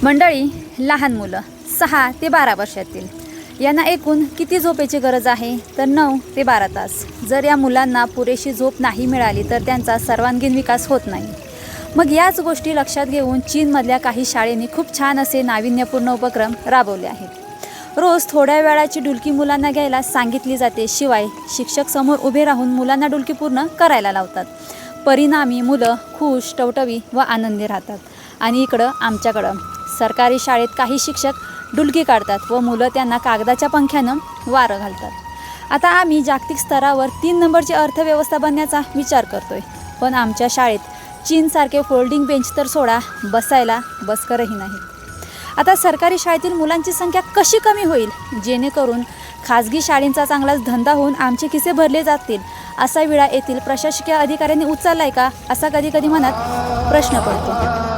मंडळी, लहान मुलं 6 ते 12 वर्षातील यांना एकूण किती झोपेची गरज आहे? तर 9 ते 12 तास. जर या मुलांना पुरेशी झोप नाही मिळाली तर त्यांचा सर्वांगीण विकास होत नाही. मग याच गोष्टी लक्षात घेऊन चीनमधल्या काही शाळांनी खूप छान असे नाविन्यपूर्ण उपक्रम राबवले आहेत. रोज थोड्या वेळाची डुलकी मुलांना घ्यायला सांगितली जाते. शिवाय शिक्षक समोर उभे राहून मुलांना डुलकी पूर्ण करायला लावतात. परिणामी मुलं खुश, टवटवी व आनंदी राहतात. आणि इकडं आमच्याकडं सरकारी शाळेत काही शिक्षक डुलकी काढतात व मुलं त्यांना कागदाच्या पंख्यानं वारं घालतात. आता आम्ही जागतिक स्तरावर 3 नंबरची अर्थव्यवस्था बनण्याचा विचार करतोय. पण आमच्या शाळेत चीनसारखे फोल्डिंग बेंच तर सोडा, बसायला बसकरही नाहीत. आता सरकारी शाळेतील मुलांची संख्या कशी कमी होईल, जेणेकरून खाजगी शाळेंचा चांगलाच धंदा होऊन आमचे खिसे भरले जातील, असा विळा येथील प्रशासकीय अधिकाऱ्यांनी उचललाय का, असा कधी कधी मनात प्रश्न पडतो.